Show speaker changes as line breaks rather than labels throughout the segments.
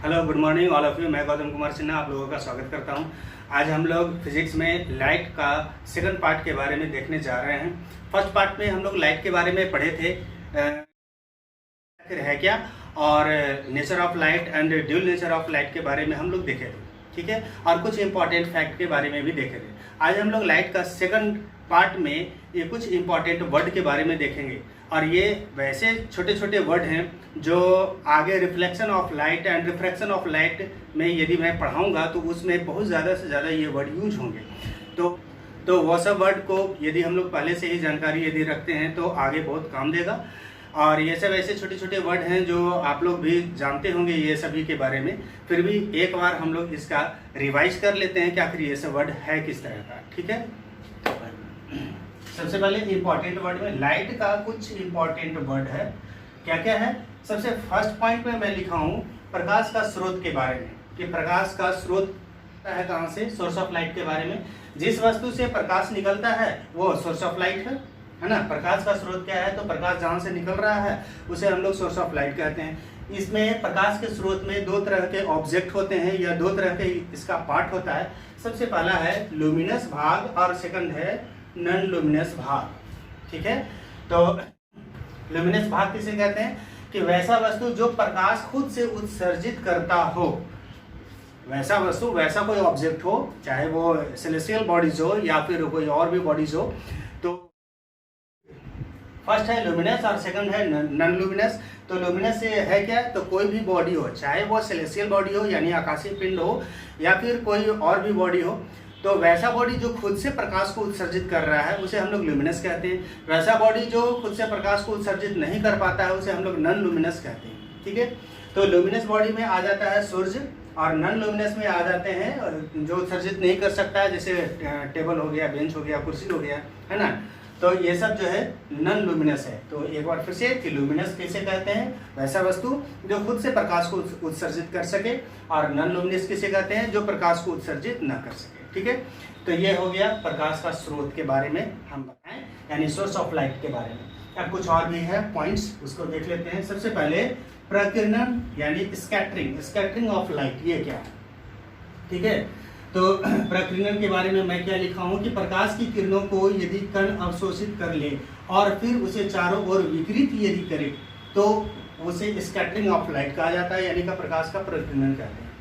Hello, good morning all of you. मैं गौतम कुमार सिन्हा आप लोगों का स्वागत करता हूं। आज हम लोग फिजिक्स में लाइट का सेकंड पार्ट के बारे में देखने जा रहे हैं। फर्स्ट पार्ट में हम लोग लाइट के बारे में पढ़े थे, आखिर है क्या, और nature of light and dual nature of light के बारे में हम लोग देखे थे, ठीक है। और कुछ इंपॉर्टेंट फैक्ट के बारे में भी देखे थे। आज हम लोग लाइट का सेकंड पार्ट में ये कुछ इंपॉर्टेंट वर्ड के बारे में देखेंगे। और ये वैसे छोटे छोटे वर्ड हैं जो आगे reflection of light and refraction of light में यदि मैं पढ़ाऊंगा तो उसमें बहुत ज़्यादा से ज़्यादा ये वर्ड यूज होंगे। तो वो सब वर्ड को यदि हम लोग पहले से ही जानकारी यदि रखते हैं तो आगे बहुत काम देगा। और ये सब ऐसे छोटे छोटे वर्ड हैं जो आप लोग भी जानते होंगे ये सभी के बारे में। फिर भी एक बार हम लोग इसका रिवाइज कर लेते हैं कि आखिर ये सब वर्ड है किस तरह का, ठीक है। सबसे पहले इंपॉर्टेंट वर्ड में लाइट का कुछ इंपॉर्टेंट वर्ड है। क्या क्या है? सबसे फर्स्ट पॉइंट में मैं लिखा हूँ प्रकाश का स्रोत के बारे में, कि प्रकाश का स्रोत है कहाँ से, सोर्स ऑफ लाइट के बारे में। जिस वस्तु से प्रकाश निकलता है वो सोर्स ऑफ लाइट है ना। प्रकाश का स्रोत क्या है? तो प्रकाश जहाँ से निकल रहा है उसे हम लोग सोर्स ऑफ लाइट कहते हैं। इसमें प्रकाश के स्रोत में दो तरह के ऑब्जेक्ट होते हैं या दो तरह के इसका पार्ट होता है। सबसे पहला है लुमिनस भाग और सेकंड है नॉन लुमिनस भाग, ठीक है। तो लुमिनस भाग किसे कहते हैं? कि वैसा वस्तु जो प्रकाश खुद से उत्सर्जित करता हो, वैसा वस्तु, वैसा कोई ऑब्जेक्ट हो, चाहे वो सेलेस्टियल बॉडीज हो या फिर कोई और भी बॉडीज हो। तो फर्स्ट है लुमिनस और सेकंड है नॉन लुमिनस। तो लुमिनस से है क्या? तो कोई भी बॉडी हो, चाहे वो सेलेस्टियल बॉडी हो यानी आकाशीय पिंड हो या फिर कोई और भी बॉडी हो, तो वैसा बॉडी जो खुद से प्रकाश को उत्सर्जित कर रहा है उसे हम लोग लुमिनस कहते हैं। वैसा बॉडी जो खुद से प्रकाश को उत्सर्जित नहीं कर पाता है उसे हम लोग नॉन लुमिनस कहते हैं, ठीक है। तो लुमिनस बॉडी में आ जाता है सूर्य और नॉन लुमिनस में आ जाते हैं जो उत्सर्जित नहीं कर सकता है, जैसे टेबल हो गया, बेंच हो गया, कुर्सी हो गया, है ना। तो ये सब जो है नॉन लुमिनस है। तो एक बार फिर से कि लुमिनस किसे कहते हैं? वैसा वस्तु जो खुद से प्रकाश को उत्सर्जित कर सके, और नॉन लुमिनस किसे कहते हैं? जो प्रकाश को उत्सर्जित न कर सके, ठीक है। तो ये हो गया प्रकाश का स्रोत के बारे में हम बताएं, यानी सोर्स ऑफ लाइट के बारे में। अब कुछ और भी है पॉइंट्स, उसको देख लेते हैं। सबसे पहले प्रकीर्णन यानी स्कैटरिंग ऑफ लाइट, ये क्या है, ठीक है। तो प्रकीर्णन के बारे में मैं क्या लिखा हूँ कि प्रकाश की किरणों को यदि कण अवशोषित कर ले और फिर उसे चारों ओर विकिरित यदि करे तो उसे स्कैटरिंग ऑफ लाइट कहा जाता है, यानी कि प्रकाश का प्रकीर्णन कहते हैं।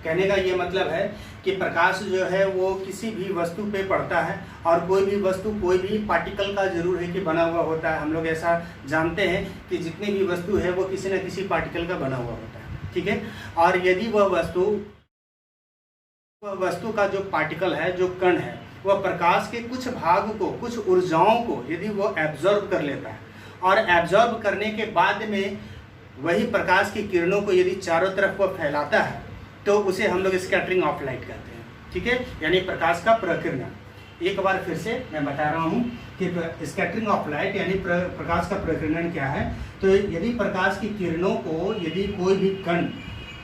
कहने का ये मतलब है कि प्रकाश जो है वो किसी भी वस्तु पे पड़ता है, और कोई भी वस्तु कोई भी पार्टिकल का जरूर है कि बना हुआ होता है। हम लोग ऐसा जानते हैं कि जितनी भी वस्तु है वो किसी न किसी पार्टिकल का बना हुआ होता है, ठीक है। और यदि वह वस्तु का जो पार्टिकल है, जो कण है, वह प्रकाश के कुछ भाग को, कुछ ऊर्जाओं को यदि वो एब्जॉर्ब कर लेता है और एब्जॉर्ब करने के बाद में वही प्रकाश की किरणों को यदि चारों तरफ वह फैलाता है तो उसे हम लोग स्कैटरिंग ऑफ लाइट कहते हैं, ठीक है, यानी प्रकाश का प्रकीर्णन। एक बार फिर से मैं बता रहा हूँ कि स्कैटरिंग ऑफ लाइट यानी प्रकाश का प्रकीर्णन क्या है। तो यदि प्रकाश की किरणों को यदि कोई भी कण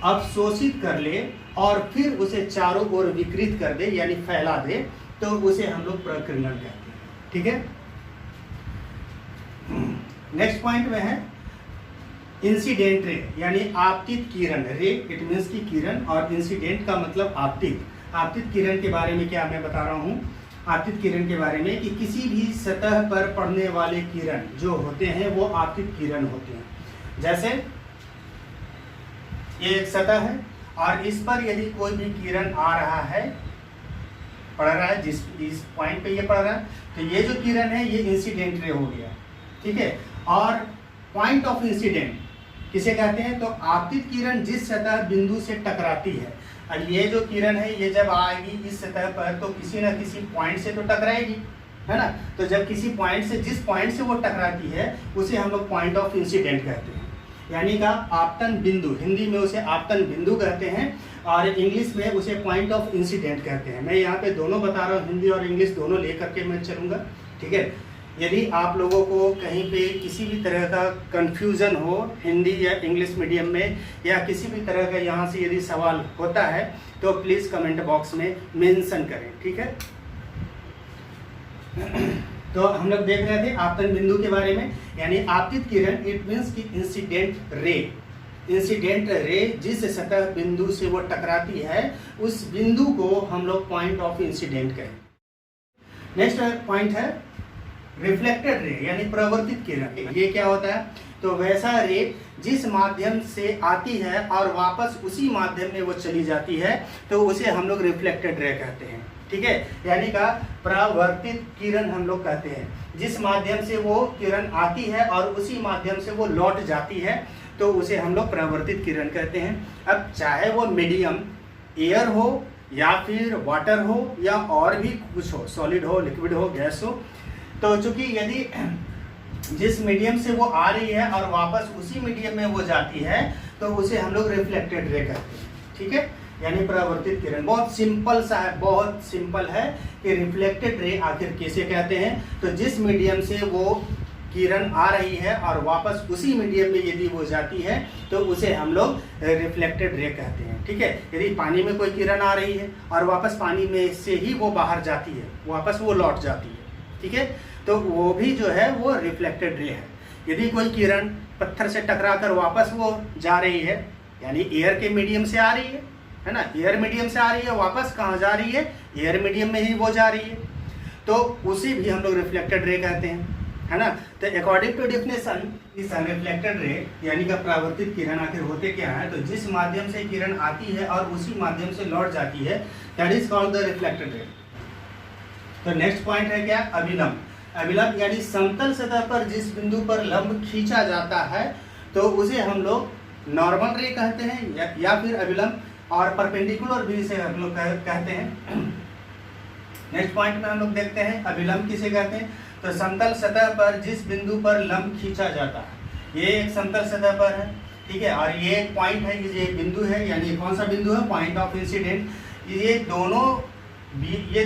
अवशोषित कर ले और फिर उसे चारों ओर विकृत कर दे यानी फैला दे तो उसे हम लोग प्रकीर्णन कहते हैं, ठीक है। नेक्स्ट पॉइंट में है इंसिडेंट रे यानी आपतित किरण। रे इट मीन्स की किरण, और इंसिडेंट का मतलब आपतित। आपतित किरण के बारे में क्या मैं बता रहा हूँ? आपतित किरण के बारे में कि किसी भी सतह पर पड़ने वाले किरण जो होते हैं वो आपतित किरण होते हैं। जैसे ये एक सतह है और इस पर यदि कोई भी किरण आ रहा है, पड़ रहा है, इस पॉइंट पे ये पड़ रहा है, तो ये जो किरण है ये इंसिडेंट रे हो गया, ठीक है। और पॉइंट ऑफ इंसिडेंट किसे कहते हैं? तो आपतित किरण जिस सतह बिंदु से टकराती है, और ये जो किरण है ये जब आएगी इस सतह पर तो किसी न किसी पॉइंट से तो टकराएगी, है ना। तो जब किसी पॉइंट से, जिस पॉइंट से वो टकराती है उसे हम लोग पॉइंट ऑफ इंसिडेंट कहते हैं, यानी का आपतन बिंदु। हिंदी में उसे आपतन बिंदु कहते हैं और इंग्लिश में उसे पॉइंट ऑफ इंसिडेंट कहते हैं। मैं यहाँ पे दोनों बता रहा हूँ, हिंदी और इंग्लिश दोनों लेकर के मैं चलूँगा, ठीक है। यदि आप लोगों को कहीं पे किसी भी तरह का कंफ्यूजन हो हिंदी या इंग्लिश मीडियम में, या किसी भी तरह का यहाँ से यदि सवाल होता है तो प्लीज़ कमेंट बॉक्स में मेंशन करें, ठीक है। तो हम लोग देख रहे थे आपतन बिंदु के बारे में, यानी आपतित किरण, इट मीन्स की इंसिडेंट रे, इंसिडेंट रे जिस सतह बिंदु से वो टकराती है उस बिंदु को हम लोग पॉइंट ऑफ इंसिडेंट कहें। नेक्स्ट पॉइंट है रिफ्लेक्टेड रे यानी परावर्तित किरण। ये क्या होता है? तो वैसा रे जिस माध्यम से आती है और वापस उसी माध्यम में वो चली जाती है तो उसे हम लोग रिफ्लेक्टेड रे कहते हैं। ठीक है, यानी का परावर्तित किरण हम लोग कहते हैं। जिस माध्यम से वो किरण आती है और उसी माध्यम से वो लौट जाती है तो उसे हम लोग परावर्तित किरण कहते हैं। अब चाहे वो मीडियम एयर हो या फिर वाटर हो या और भी कुछ हो, सॉलिड हो, लिक्विड हो, गैस हो, तो चूंकि यदि जिस मीडियम से वो आ रही है और वापस उसी मीडियम में वो जाती है तो उसे हम लोग रिफ्लेक्टेड रे कहते हैं। ठीक है, यानी परावर्तित किरण। बहुत सिंपल सा है, बहुत सिंपल है कि रिफ्लेक्टेड रे आखिर किसे कहते हैं। तो जिस मीडियम से वो किरण आ रही है और वापस उसी मीडियम में यदि वो जाती है तो उसे हम लोग रिफ्लेक्टेड रे कहते हैं। ठीक है, यदि पानी में कोई किरण आ रही है और वापस पानी में से ही वो बाहर जाती है, वापस वो लौट जाती है, ठीक है, तो वो भी जो है वो रिफ्लेक्टेड रे है। यदि कोई किरण पत्थर से टकरा कर वापस वो जा रही है, यानी एयर के मीडियम से आ रही है ना, एयर मीडियम से आ रही है, वापस कहाँ जा रही है? एयर मीडियम में ही वो जा रही है, तो उसे भी हम लोग रिफ्लेक्टेड रे कहते हैं, है ना। तो अकॉर्डिंग टू डेफिनेशन इस रिफ्लेक्टेड रे यानी का परावर्तित किरण आखिर होते क्या है? तो जिस माध्यम से किरण आती है और उसी माध्यम से लौट जाती है, that is called the reflected ray. तो नेक्स्ट पॉइंट है क्या? अभिलंब। अभिलंब यानी समतल सतह पर जिस बिंदु पर लंब खींचा जाता है तो उसे हम लोग नॉर्मल रे कहते हैं या फिर अभिलंब, और परपेंडिकुलर भी इसे हम लोग कहते हैं। नेक्स्ट पॉइंट में हम लोग देखते हैं अभिलंब किसे कहते हैं। तो समतल सतह पर जिस बिंदु पर लंब खींचा जाता है, ये एक समतल सतह पर है, ठीक है, और ये एक पॉइंट है, ये एक बिंदु है, यानी कौन सा बिंदु है? Point of incident. ये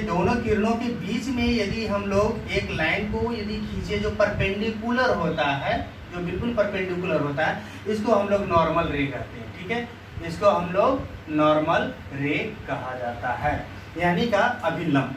दोनों किरणों के बीच में यदि हम लोग एक लाइन को यदि खींचे जो परपेंडिकुलर होता है, जो बिल्कुल परपेंडिकुलर होता है, इसको हम लोग नॉर्मल रे कहते हैं। ठीक है, इसको हम लोग नॉर्मल रे कहा जाता है, यानी का अभिलंब।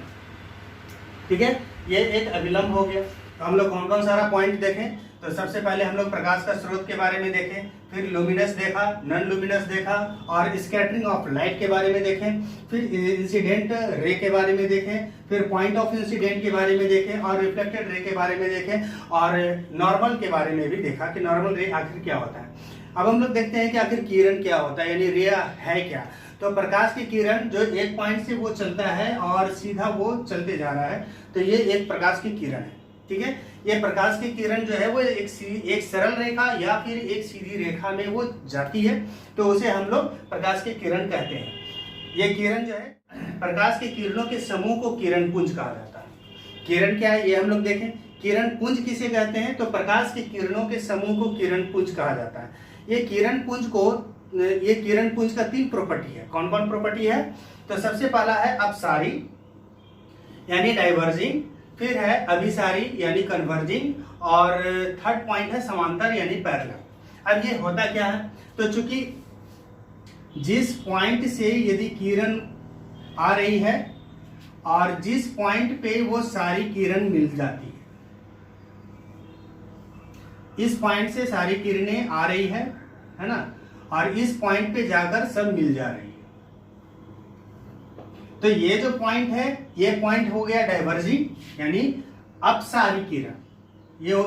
ठीक है, ये एक अभिलंब हो गया। तो हम लोग कौन कौन सारा पॉइंट देखें? तो सबसे पहले हम लोग प्रकाश का स्रोत के बारे में देखें, फिर लुमिनस देखा, नॉन लुमिनस देखा, और स्कैटरिंग ऑफ लाइट के बारे में देखें, फिर इंसिडेंट रे के बारे में देखें, फिर पॉइंट ऑफ इंसिडेंट के बारे में देखें, और रिफ्लेक्टेड रे के बारे में देखें, और नॉर्मल के बारे में भी देखा कि नॉर्मल रे आखिर क्या होता है। अब हम लोग देखते हैं कि आखिर किरण क्या होता है, यानी रे है क्या। तो प्रकाश की किरण जो एक पॉइंट से वो चलता है और सीधा वो चलते जा रहा है, तो ये एक प्रकाश की किरण है। ठीक है, ये प्रकाश की किरण जो है वो एक सरल रेखा या फिर एक सीधी रेखा में वो जाती है, तो उसे हम लोग प्रकाश की किरण कहते हैं। ये किरण जो है, प्रकाश की किरणों के समूह को किरण पुंज कहा जाता है। किरण क्या है ये हम लोग देखें। किरण पुंज किसे कहते हैं? तो प्रकाश की किरणों के समूह को किरण पुंज कहा जाता है। ये किरण पुंज का 3 प्रॉपर्टी है। कौन कौन प्रॉपर्टी है? तो सबसे पहला है अपसारी यानी डाइवर्जिंग, फिर है अभिसारी यानी कन्वर्जिंग, और थर्ड पॉइंट है समांतर यानी पैरेलल। अब ये होता क्या है? तो चूंकि जिस पॉइंट से यदि किरण आ रही है और जिस पॉइंट पे वो सारी किरण मिल जाती है, इस पॉइंट से सारी किरणें आ रही है ना, और इस पॉइंट पे जाकर सब मिल जा रही है, तो ये जो पॉइंट है ये पॉइंट हो गया डाइवर्जिंग यानी अपसारी किरण,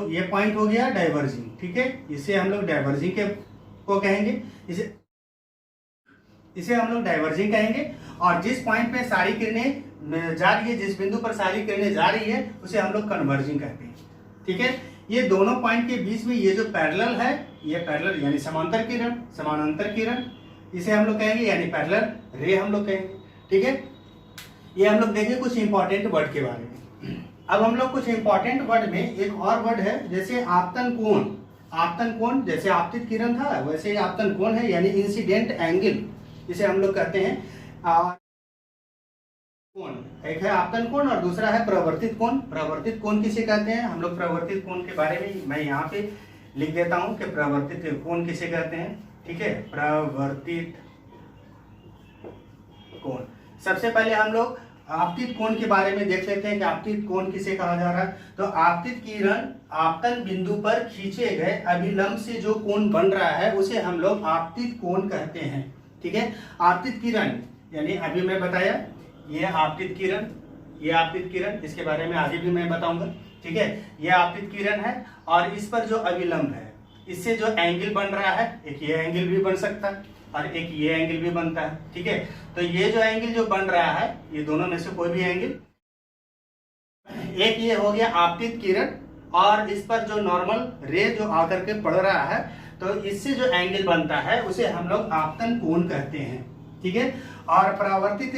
ये पॉइंट हो गया डाइवर्जिंग। ठीक है, इसे हम लोग डाइवर्जिंग को कहेंगे, इसे हम लोग डाइवर्जिंग कहेंगे। और जिस पॉइंट पे सारी किरणें जा रही है, जिस बिंदु पर सारी किरणें जा रही है, उसे हम लोग कन्वर्जिंग कहते हैं। ठीक है, ये दोनों पॉइंट के बीच में ये जो पैरेलल है, ये पैरेलल यानी समांतर किरण, समानांतर किरण, इसे हम लोग कहेंगे, यानी पैरेलल रे हम लोग कहेंगे। ठीक है, ये हम लोग देखें कुछ इंपॉर्टेंट वर्ड के बारे में। अब हम लोग कुछ इंपॉर्टेंट वर्ड में एक और वर्ड है, जैसे आपतन कोण। आपतन कोण, जैसे आपतित किरण था वैसे ही आपतन कोण है, यानी इंसिडेंट एंगल, इसे हम लोग कहते हैं। कोण एक है आपतन कोण और दूसरा है प्रवर्तित कोण। प्रवर्तित कोण किसे कहते हैं? हम लोग प्रवर्तित कोण के बारे में मैं यहाँ पे लिख देता हूँ कि प्रवर्तित कोण किसे कहते हैं। ठीक है, प्रवर्तित कोण। सबसे पहले हम लोग आपतित कोण के बारे में देख लेते हैं कि आपतित कोण किसे कहा जा रहा है। तो आपतित किरण आपतन बिंदु पर खींचे गए अभिलंब से जो कोण बन रहा है उसे हम लोग आपतित कोण कहते हैं। ठीक है, आपतित किरण यानी अभी मैं बताया ये आपतित किरण, ये आपतित किरण, इसके बारे में आगे भी मैं बताऊंगा। ठीक है, ये आपतित किरण है और इस पर जो अभिलंब है इससे जो एंगल बन रहा है, एक ये एंगल भी बन सकता है और एक ये एंगल भी बनता है। ठीक है, तो ये जो एंगल जो बन रहा है ये दोनों में से कोई भी एंगल, एक ये हो गया आपतित किरण और इस पर जो नॉर्मल रे जो आकर के पड़ रहा है तो इससे जो एंगल बनता है उसे हम लोग आपतन कोण कहते हैं। ठीक है, और परावर्तित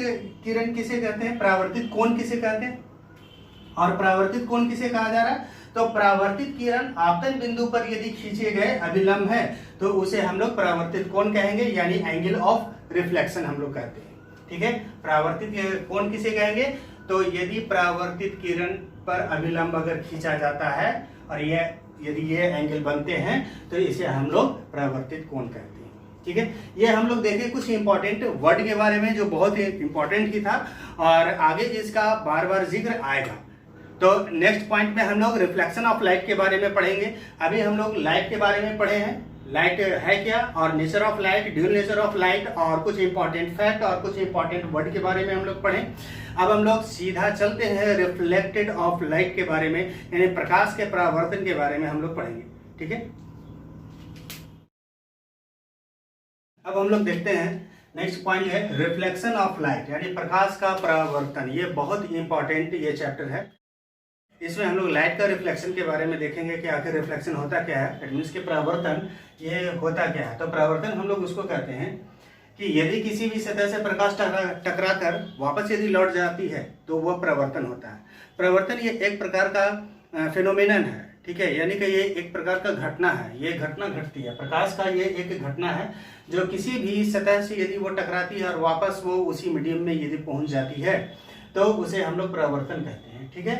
किरण किसे कहते हैं, परावर्तित कोण किसे कहते हैं और परावर्तित कोण किसे कहा जा रहा है। तो परावर्तित किरण आपतन बिंदु पर यदि खींचे गए अभिलंब है तो उसे हम लोग परावर्तित कोण कहेंगे यानी एंगल ऑफ रिफ्लेक्शन हम लोग कहते हैं। ठीक है, परावर्तित कोण किसे कहेंगे, तो यदि परावर्तित किरण पर अभिलंब अगर खींचा जाता है और ये यदि ये एंगल बनते हैं तो इसे हम लोग परावर्तित कोण कहते हैं। ठीक है, ये हम लोग देखें कुछ इंपॉर्टेंट वर्ड के बारे में जो बहुत ही इंपॉर्टेंट ही था और आगे इसका बार बार जिक्र आएगा। तो नेक्स्ट पॉइंट में हम लोग रिफ्लेक्शन ऑफ लाइट के बारे में पढ़ेंगे। अभी हम लोग लाइट के बारे में पढ़े हैं, लाइट है क्या और nature of light, dual nature of light और कुछ इंपॉर्टेंट फैक्ट और कुछ इंपॉर्टेंट वर्ड के बारे में हम लोग पढ़े। अब हम लोग सीधा चलते हैं रिफ्लेक्टेड ऑफ लाइट के बारे में यानी प्रकाश के परावर्तन के बारे में हम लोग पढ़ेंगे। ठीक है, अब हम लोग देखते हैं नेक्स्ट पॉइंट है रिफ्लेक्शन ऑफ लाइट यानी प्रकाश का परावर्तन। ये बहुत इंपॉर्टेंट ये चैप्टर है। इसमें हम लोग लाइट का रिफ्लेक्शन के बारे में देखेंगे कि आखिर रिफ्लेक्शन होता क्या है, दैट मींस के परावर्तन ये होता क्या है। तो परावर्तन हम लोग उसको कहते हैं कि यदि किसी भी सतह से प्रकाश टकरा कर वापस यदि लौट जाती है तो वह परावर्तन होता है। परावर्तन ये एक प्रकार का फिनोमेनन है। ठीक है, यानी कि ये एक प्रकार का घटना है, ये घटना घटती है, प्रकाश का ये एक घटना है जो किसी भी सतह से यदि वो टकराती है और वापस वो उसी मीडियम में यदि पहुंच जाती है तो उसे हम लोग परावर्तन कहते हैं। ठीक है,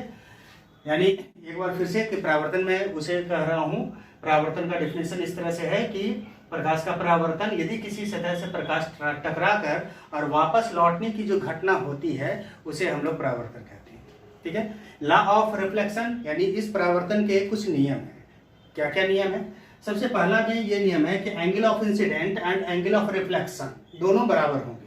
यानी एक बार फिर से कि परावर्तन में उसे कह रहा हूँ, परावर्तन का डेफिनेशन इस तरह से है कि प्रकाश का परावर्तन यदि किसी सतह से प्रकाश टकरा कर और वापस लौटने की जो घटना होती है उसे हम लोग परावर्तन कहते हैं। ठीक है, लॉ ऑफ रिफ्लेक्शन यानी इस परावर्तन के कुछ नियम है। क्या क्या नियम है, सबसे पहला में ये नियम है कि angle of incident and angle of reflection दोनों बराबर होंगे।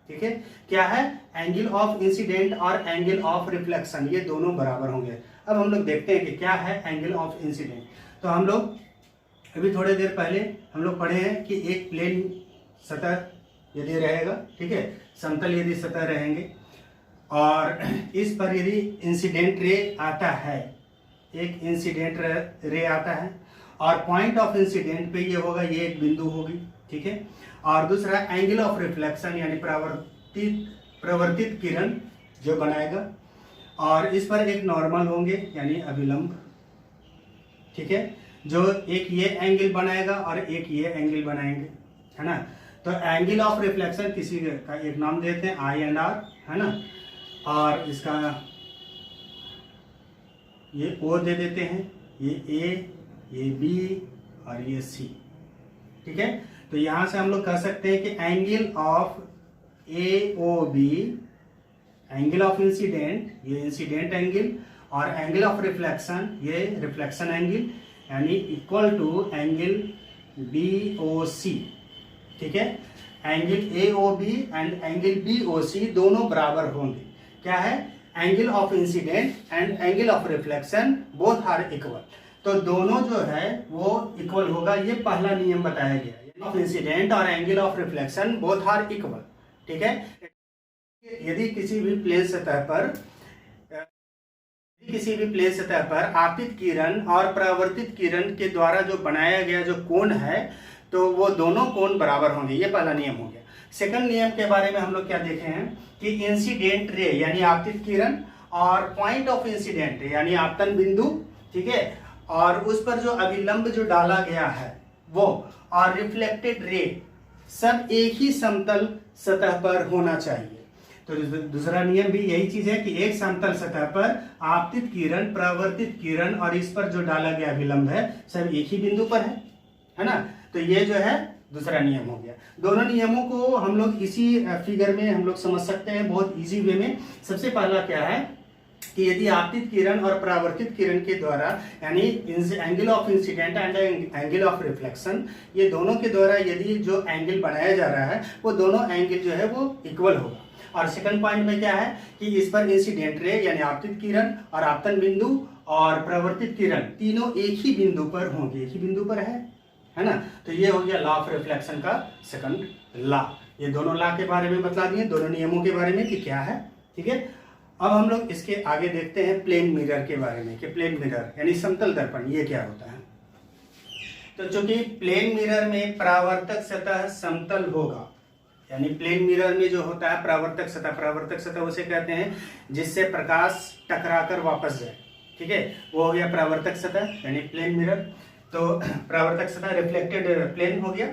ठीक है, क्या है, एंगल ऑफ इंसिडेंट और एंगल ऑफ रिफ्लेक्शन ये दोनों बराबर होंगे। अब हम लोग देखते हैं कि क्या है एंगल ऑफ इंसिडेंट। तो हम लोग अभी थोड़ी देर पहले हम लोग पढ़े हैं कि एक प्लेन सतह यदि रहेगा, ठीक है, समतल यदि सतह रहेंगे और इस पर यदि इंसिडेंट रे आता है, एक इंसिडेंट रे आता है और पॉइंट ऑफ इंसिडेंट पे ये होगा, ये एक बिंदु होगी। ठीक है, और दूसरा एंगल ऑफ रिफ्लेक्शन यानी प्रवर्तित किरण जो बनाएगा और इस पर एक नॉर्मल होंगे यानी अभिलंब। ठीक है, जो एक ये एंगल बनाएगा और एक ये एंगल बनाएंगे, है ना। तो एंगल ऑफ रिफ्लेक्शन किसी का एक नाम देते हैं आई एंड आर, है ना, और इसका ये ओ दे देते हैं, ये ए, ये बी और ये सी। ठीक है, तो यहां से हम लोग कह सकते हैं कि angle of A O B, angle of incident ये इंसिडेंट एंगल और एंगल ऑफ रिफ्लेक्शन ये रिफ्लेक्शन एंगल यानी equal to angle B O C. ठीक है, angle A O B and angle B O C दोनों बराबर होंगे। क्या है, angle of incident and angle of reflection both are equal. तो दोनों जो है वो इक्वल होगा, ये पहला नियम बताया गया। ऑफ इंसिडेंट और angle of reflection both are equal. ठीक है, यदि किसी भी प्लेन सतह पर आपतित किरण और परावर्तित किरण के द्वारा जो बनाया गया जो कोण है तो वो दोनों कोण बराबर होंगे, ये पहला नियम हो गया। सेकंड नियम के बारे में हम लोग क्या देखे हैं कि इंसिडेंट रे यानी आपतित किरण और पॉइंट ऑफ इंसिडेंट यानी आपतन बिंदु, ठीक है, और उस पर जो अभिलंब जो डाला गया है वो और रिफ्लेक्टेड रे सब एक ही समतल सतह पर होना चाहिए। तो दूसरा नियम भी यही चीज है कि एक समतल सतह पर आपतित किरण, परावर्तित किरण और इस पर जो डाला गया अभिलंब है सब एक ही बिंदु पर है ना। तो ये जो है दूसरा नियम हो गया। दोनों नियमों को हम लोग इसी फिगर में हम लोग समझ सकते हैं बहुत इजी वे में। सबसे पहला क्या है कि यदि आपतित किरण और परावर्तित किरण के द्वारा यानी angle of incident and angle of reflection, ये दोनों के द्वारा यदि जो एंगल बनाया जा रहा है वो दोनों एंगल जो है वो इक्वल होगा। और सेकंड पॉइंट में क्या है कि इस पर इंसिडेंट रे यानी आपतित किरण और आपतन बिंदु और परावर्तित किरण तीनों एक ही बिंदु पर होंगे, एक ही बिंदु पर है ना। तो ये हो गया लॉ ऑफ रिफ्लेक्शन का सेकंड लॉ। ये दोनों लॉ के बारे में बतला दिए, दोनों नियमों के बारे में कि क्या है, ठीक है। अब हम लोग इसके आगे देखते हैं प्लेन मिरर के बारे में कि प्लेन मिरर यानी समतल दर्पण ये क्या होता है। तो चूंकि प्लेन मिरर में परावर्तक सतह समतल होगा, यानी प्लेन मिरर में जो होता है परावर्तक सतह उसे कहते हैं जिससे प्रकाश टकराकर वापस जाए, ठीक है, वो हो गया परावर्तक सतह यानी प्लेन मिरर। तो परावर्तक सतह रिफ्लेक्टेड प्लेन हो गया।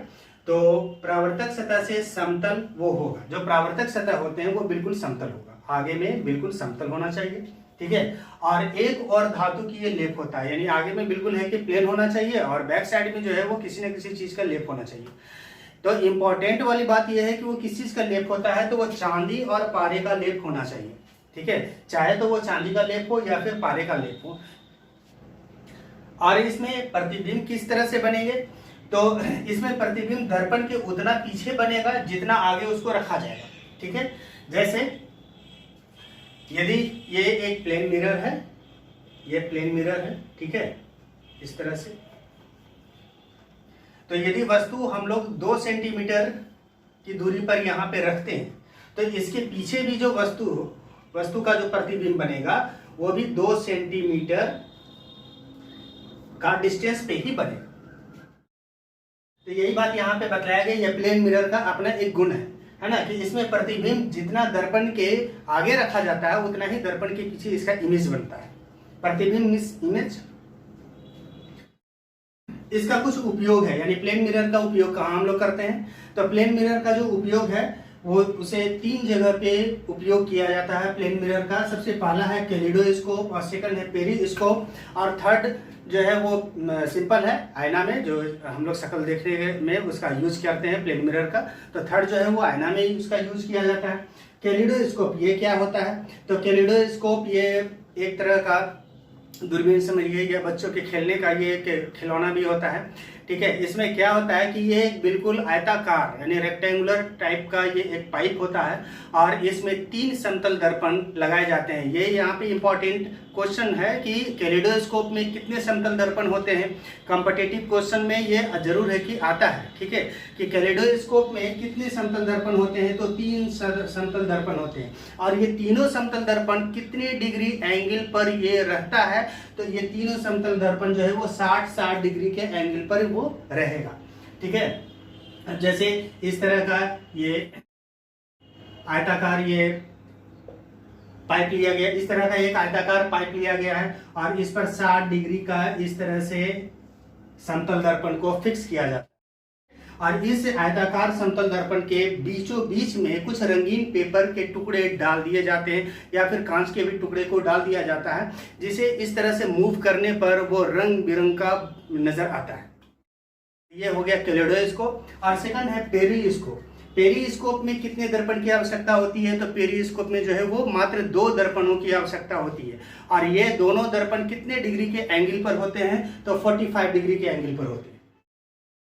तो परावर्तक सतह से समतल वो होगा, जो परावर्तक सतह होते हैं वो बिल्कुल समतल होगा, आगे में बिल्कुल समतल होना चाहिए, ठीक है। और एक और धातु की ये लेप होता है, यानी आगे में बिल्कुल है कि प्लेन होना चाहिए और बैक साइड में जो है वो किसी न किसी चीज का लेप होना चाहिए। तो इंपॉर्टेंट वाली बात यह है कि वो किस चीज का लेप होता है, तो वो चांदी और पारे का लेप होना चाहिए, ठीक है, चाहे तो वो चांदी का लेप हो या फिर पारे का लेप हो। और इसमें प्रतिबिंब किस तरह से बनेंगे, तो इसमें प्रतिबिंब दर्पण के उतना पीछे बनेगा जितना आगे उसको रखा जाएगा, ठीक है। जैसे यदि ये एक प्लेन मिरर है, ये प्लेन मिरर है, ठीक है, इस तरह से। तो यदि वस्तु हम लोग 2 सेंटीमीटर की दूरी पर यहाँ पे रखते हैं तो इसके पीछे भी जो वस्तु का जो प्रतिबिंब बनेगा वो भी 2 सेंटीमीटर का डिस्टेंस पे ही बनेगा। तो यही बात यहाँ पे बतलाया गया, ये प्लेन मिरर का अपना एक गुण है ना, कि इसमें प्रतिबिंब जितना दर्पण के आगे रखा जाता है उतना ही दर्पण के पीछे इसका इमेज बनता है, प्रतिबिंब इमेज। इसका कुछ उपयोग है, यानी प्लेन मिरर का उपयोग कहाँ हम लोग करते हैं, तो प्लेन मिरर का जो उपयोग है वो उसे 3 जगह पे उपयोग किया जाता है प्लेन मिरर का। सबसे पहला है कैलिडोस्कोप और सेकंड है पेरिस्कोप और थर्ड जो है वो सिंपल है आईना में, जो हम लोग शक्ल देखने में उसका यूज करते हैं प्लेन मिरर का। तो थर्ड जो है वो आईना में ही उसका यूज किया जाता है। कैलिडोस्कोप ये क्या होता है, तो कैलिडोस्कोप ये एक तरह का दूरबीन समझिए या बच्चों के खेलने का ये एक खिलौना भी होता है, ठीक है। इसमें क्या होता है कि ये एक बिल्कुल आयताकार यानी रेक्टेंगुलर टाइप का ये एक पाइप होता है और इसमें 3 समतल दर्पण लगाए जाते हैं। ये यहाँ पे इंपॉर्टेंट क्वेश्चन है कि कैलिडोस्कोप में कितने समतल दर्पण होते हैं, कॉम्पिटिटिव क्वेश्चन में ये जरूर है कि आता है, ठीक है, कि कैलिडोस्कोप में कितने समतल दर्पण होते हैं, तो 3 समतल दर्पण होते हैं। और ये तीनों समतल दर्पण कितने डिग्री एंगल पर ये रहता है, तो ये तीनों समतल दर्पण जो है वो 60 डिग्री के एंगल पर वो रहेगा, ठीक है। जैसे इस तरह का ये आयताकार ये पाइप लिया गया, इस तरह का एक आयताकार पाइप लिया गया है और इस पर 60 डिग्री का इस तरह से समतल दर्पण को फिक्स किया जाता है और इस आयताकार समतल दर्पण के बीचों बीच में कुछ रंगीन पेपर के टुकड़े डाल दिए जाते हैं या फिर कांच के भी टुकड़े को डाल दिया जाता है, जिसे इस तरह से मूव करने पर वो रंग बिरंग का नजर आता है। ये हो गया कैलिडोस्कोप। और सेकंड है पेरिस्कोप। पेरिस्कोप में कितने दर्पण की आवश्यकता होती है, तो पेरिस्कोप में जो है वो मात्र 2 दर्पणों की आवश्यकता होती है और ये दोनों दर्पण कितने डिग्री के एंगल पर होते हैं, तो 45 डिग्री के एंगल पर होते हैं।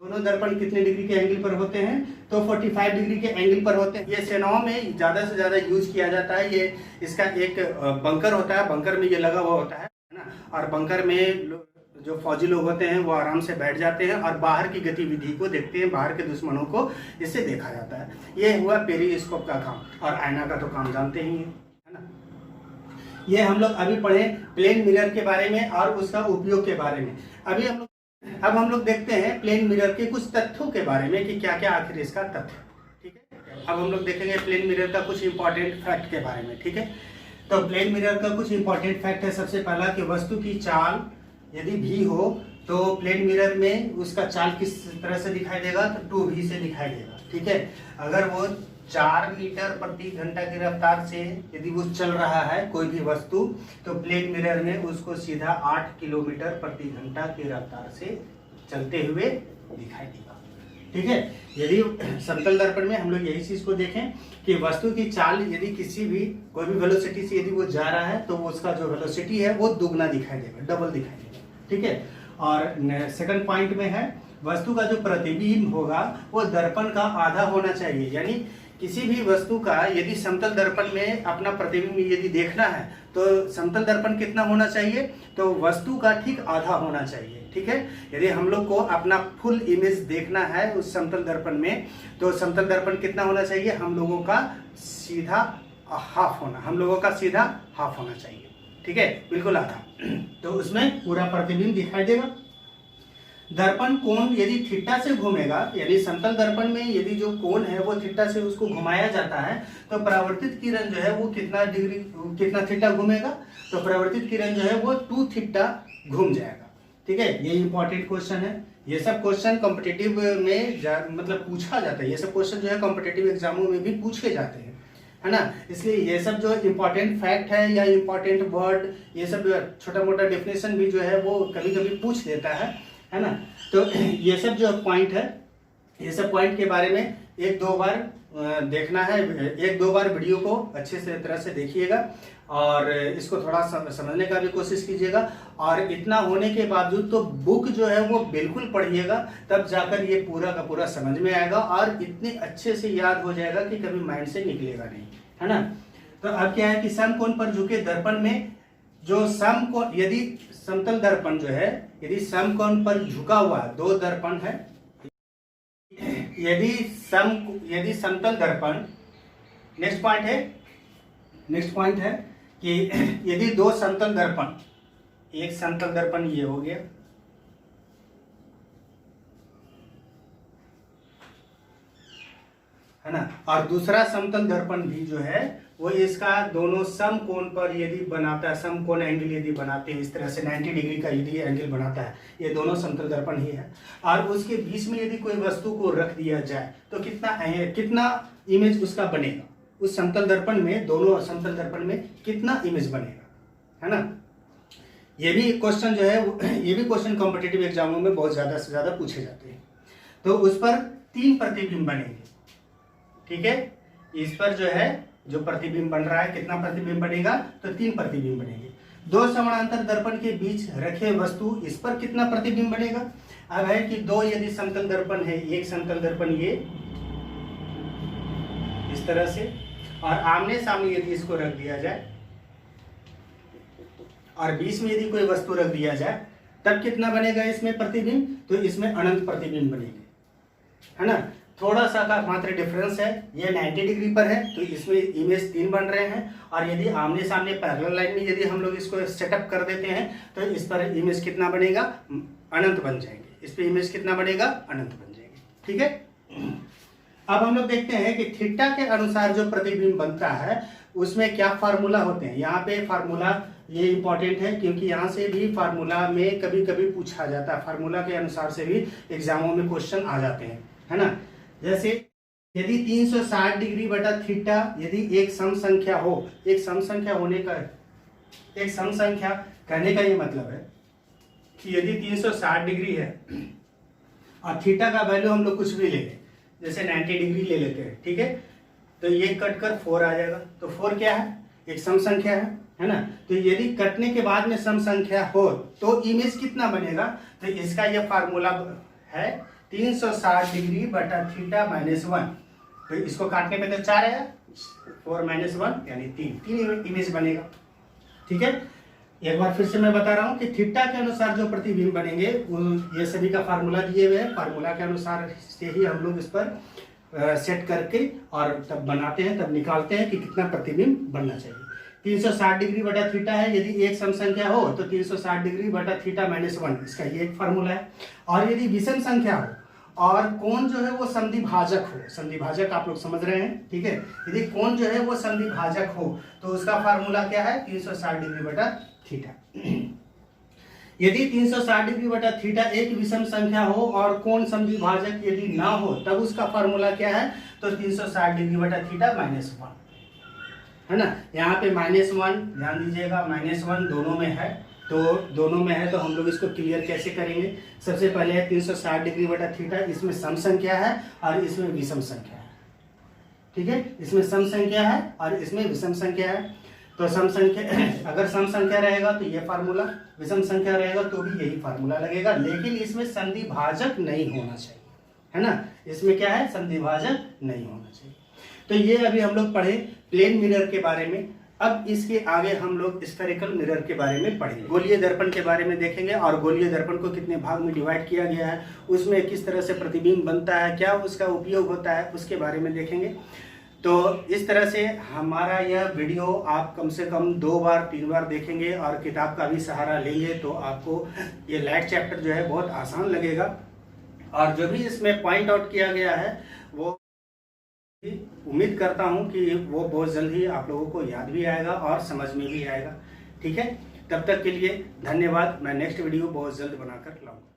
दोनों दर्पण कितने डिग्री के एंगल पर होते हैं, तो 45 डिग्री के एंगल पर होते हैं। ये सेनाओं में ज्यादा से ज्यादा यूज किया जाता है। ये इसका एक बंकर होता है, बंकर में ये लगा हुआ होता है ना, और बंकर में जो फौजी लोग होते हैं वो आराम से बैठ जाते हैं और बाहर की गतिविधि को देखते हैं, बाहर के दुश्मनों को इससे देखा जाता है। ये हुआ पेरिस्कोप का काम। और आईना का तो काम जानते ही हैं, है ना। ये हम लोग अभी पढ़े प्लेन मिरर के बारे में और उसका उपयोग के बारे में। अब हम लोग देखते हैं प्लेन मिरर के कुछ तथ्यों के बारे में कि क्या क्या आखिर इसका तथ्य, ठीक है। अब हम लोग देखेंगे प्लेन मिरर का कुछ इंपॉर्टेंट फैक्ट के बारे में, ठीक है। तो प्लेन मिरर का कुछ इंपॉर्टेंट फैक्ट है। सबसे पहला कि वस्तु की चाल यदि भी हो तो प्लेन मिरर में उसका चाल किस तरह से दिखाई देगा, तो 2v से दिखाई देगा, ठीक है। अगर वो 4 मीटर प्रति घंटा की रफ्तार से यदि वो चल रहा है कोई भी वस्तु, तो प्लेन मिरर में उसको सीधा 8 किलोमीटर प्रति घंटा की रफ्तार से चलते हुए दिखाई देगा, ठीक है। यदि समतल दर्पण में हम लोग यही चीज को देखें कि वस्तु की चाल यदि किसी भी कोई भी वेलोसिटी से यदि वो जा रहा है तो वो उसका जो वेलोसिटी है वो दुगना दिखाई देगा, डबल दिखाई देगा, ठीक है। और सेकंड पॉइंट में है वस्तु का जो प्रतिबिंब होगा वो दर्पण का आधा होना चाहिए। यानी किसी भी वस्तु का यदि समतल दर्पण में अपना प्रतिबिंब यदि देखना है तो समतल दर्पण कितना होना चाहिए, तो वस्तु का ठीक आधा होना चाहिए, ठीक है। यदि हम लोग को अपना फुल इमेज देखना है उस समतल दर्पण में तो समतल दर्पण कितना होना चाहिए, हम लोगों का सीधा हाफ होना चाहिए, ठीक है, बिल्कुल आधा। तो उसमें पूरा प्रतिबिंब दिखाई देगा। दर्पण कोण यदि थीटा से घूमेगा, यानी समतल दर्पण में यदि जो कोण है वो थीटा से उसको घुमाया जाता है तो परावर्तित किरण जो है वो कितना थीटा घूमेगा, तो परावर्तित किरण जो है वो 2 थीटा घूम जाएगा, ठीक है। ये इंपॉर्टेंट क्वेश्चन है। ये सब क्वेश्चन कॉम्पिटिटिव में मतलब पूछा जाता है। ये सब क्वेश्चन जो है कॉम्पिटिटिव एग्जामों में भी पूछे जाते हैं, है ना। इसलिए ये सब जो इम्पोर्टेंट फैक्ट है या इम्पोर्टेंट वर्ड, ये सब छोटा मोटा डेफिनेशन भी जो है वो कभी कभी पूछ देता है ना। तो ये सब जो पॉइंट है, ये सब पॉइंट के बारे में 1-2 बार देखना है, 1-2 बार वीडियो को अच्छे से तरह से देखिएगा और इसको थोड़ा समझने का भी कोशिश कीजिएगा। और इतना होने के बावजूद तो बुक जो है वो बिल्कुल पढ़िएगा, तब जाकर ये पूरा का पूरा समझ में आएगा और इतने अच्छे से याद हो जाएगा कि कभी माइंड से निकलेगा नहीं, है ना। तो अब क्या है कि समकोण पर झुके दर्पण में जो समकोण, यदि समतल दर्पण जो है यदि समकोण पर झुका हुआ 2 दर्पण है, यदि समतल दर्पण, नेक्स्ट पॉइंट है कि यदि 2 समतल दर्पण, एक समतल दर्पण ये हो गया, है ना, और दूसरा समतल दर्पण भी जो है वो इसका दोनों समकोण पर यदि बनाता है, समकोण एंगल यदि बनाते हैं इस तरह से 90 डिग्री का यदि एंगल बनाता है, ये दोनों समतल दर्पण ही है। और उसके बीच में यदि कोई वस्तु को रख दिया जाए तो कितना इमेज उसका बनेगा, उस समतल दर्पण में, दोनों समतल दर्पण में कितना इमेज बनेगा, है ना। ये भी क्वेश्चन जो है, ये भी क्वेश्चन कॉम्पिटिटिव एग्जामों में बहुत ज्यादा से ज्यादा पूछे जाते हैं। तो उस पर 3 प्रतिबिंब बनेंगे, ठीक है। इस पर जो है जो प्रतिबिंब बन रहा है, कितना प्रतिबिंब बनेगा, तो 3 प्रतिबिंब बनेंगे। 2 समानांतर दर्पण के बीच रखे वस्तु, इस पर कितना प्रतिबिंब बनेगा। अब है कि 2 यदि समतल दर्पण है, एक समतल दर्पण ये इस तरह से, और आमने सामने यदि इसको रख दिया जाए और बीच में यदि कोई वस्तु रख दिया जाए, तब कितना बनेगा इसमें प्रतिबिंब, तो इसमें अनंत प्रतिबिंब बनेंगे, है ना। थोड़ा सा का मात्र डिफरेंस है, ये 90 डिग्री पर है तो इसमें इमेज 3 बन रहे हैं, और यदि आमने सामने पैरेलल लाइन में यदि हम लोग इसको सेटअप कर देते हैं तो इस पर इमेज कितना बनेगा, अनंत बन जाएंगे। इस पर इमेज कितना बनेगा, अनंत बन जाएंगे, ठीक है। अब हम लोग देखते हैं कि थीटा के अनुसार जो प्रतिबिंब बनता है उसमें क्या फार्मूला होते हैं। यहाँ पे फार्मूला ये इंपॉर्टेंट है क्योंकि यहाँ से भी फार्मूला में कभी कभी पूछा जाता है, फार्मूला के अनुसार से भी एग्जामों में क्वेश्चन आ जाते हैं, है ना। जैसे यदि 360 डिग्री बटा थीटा यदि एक सम संख्या हो, एक सम संख्या होने का, एक सम संख्या कहने का ये मतलब है कि यदि 360 डिग्री है और थीटा का वैल्यू हम लोग कुछ भी ले लें, जैसे 90 डिग्री ले लेते हैं, ठीक है, तो ये कट कर 4 आ जाएगा। तो 4 क्या है, एक सम संख्या है ना। तो यदि कटने के बाद में सम संख्या हो तो इमेज कितना बनेगा, तो इसका ये फार्मूला है 360 डिग्री बटा थीटा माइनस 1। तो इसको काटने पे तो 4 है, 4 माइनस 1 यानी 3 इमेज बनेगा, ठीक है। एक बार फिर से मैं बता रहा हूँ कि थीटा के अनुसार जो प्रतिबिंब बनेंगे ये सभी का फार्मूला दिए हुए हैं, फार्मूला के अनुसार से ही हम लोग इस पर सेट करके और तब बनाते हैं, तब निकालते हैं कि कितना प्रतिबिंब बनना चाहिए। 360 डिग्री बटा थीटा है, यदि एक सम संख्या हो तो 360 डिग्री बटा थीटा माइनस 1, इसका ये एक फार्मूला है। और यदि विषम संख्या हो और कोण जो है वो संधिभाजक हो, संधिभाजक आप लोग समझ रहे हैं, ठीक है। यदि कोण जो है वो संधिभाजक हो तो उसका फार्मूला क्या है, 360 डिग्री बटा थीटा। यदि 360 डिग्री बटा थीटा एक विषम संख्या हो और कोण संधिभाजक यदि ना हो तब उसका फार्मूला क्या है, तो 360 डिग्री बटा थीटा माइनस 1, है ना। यहाँ पे -1 ध्यान दीजिएगा, -1 दोनों में है, तो दोनों में है, तो हम लोग इसको क्लियर कैसे करेंगे। सबसे पहले है 360 डिग्री बटा थीटा, इसमें सम संख्या है और इसमें विषम संख्या है, ठीक है। इसमें सम संख्या है और इसमें विषम संख्या है। तो सम संख्या अगर सम संख्या रहेगा तो ये फार्मूला, विषम संख्या रहेगा तो भी यही फार्मूला लगेगा, लेकिन इसमें संधि भाजक नहीं होना चाहिए, है ना। इसमें क्या है, संधि भाजक नहीं होना चाहिए। तो ये अभी हम लोग पढ़े प्लेन मिरर के बारे में। अब इसके आगे हम लोग स्फेरिकल मिरर के बारे में पढ़ेंगे, गोलीय दर्पण के बारे में देखेंगे, और गोलीय दर्पण को कितने भाग में डिवाइड किया गया है, उसमें किस तरह से प्रतिबिंब बनता है, क्या उसका उपयोग होता है, उसके बारे में देखेंगे। तो इस तरह से हमारा यह वीडियो आप कम से कम 2 बार 3 बार देखेंगे और किताब का भी सहारा लेंगे तो आपको ये लाइट चैप्टर जो है बहुत आसान लगेगा। और जो भी इसमें पॉइंट आउट किया गया है वो उम्मीद करता हूं कि वो बहुत जल्द ही आप लोगों को याद भी आएगा और समझ में भी आएगा, ठीक है। तब तक के लिए धन्यवाद। मैं नेक्स्ट वीडियो बहुत जल्द बनाकर लाऊंगा।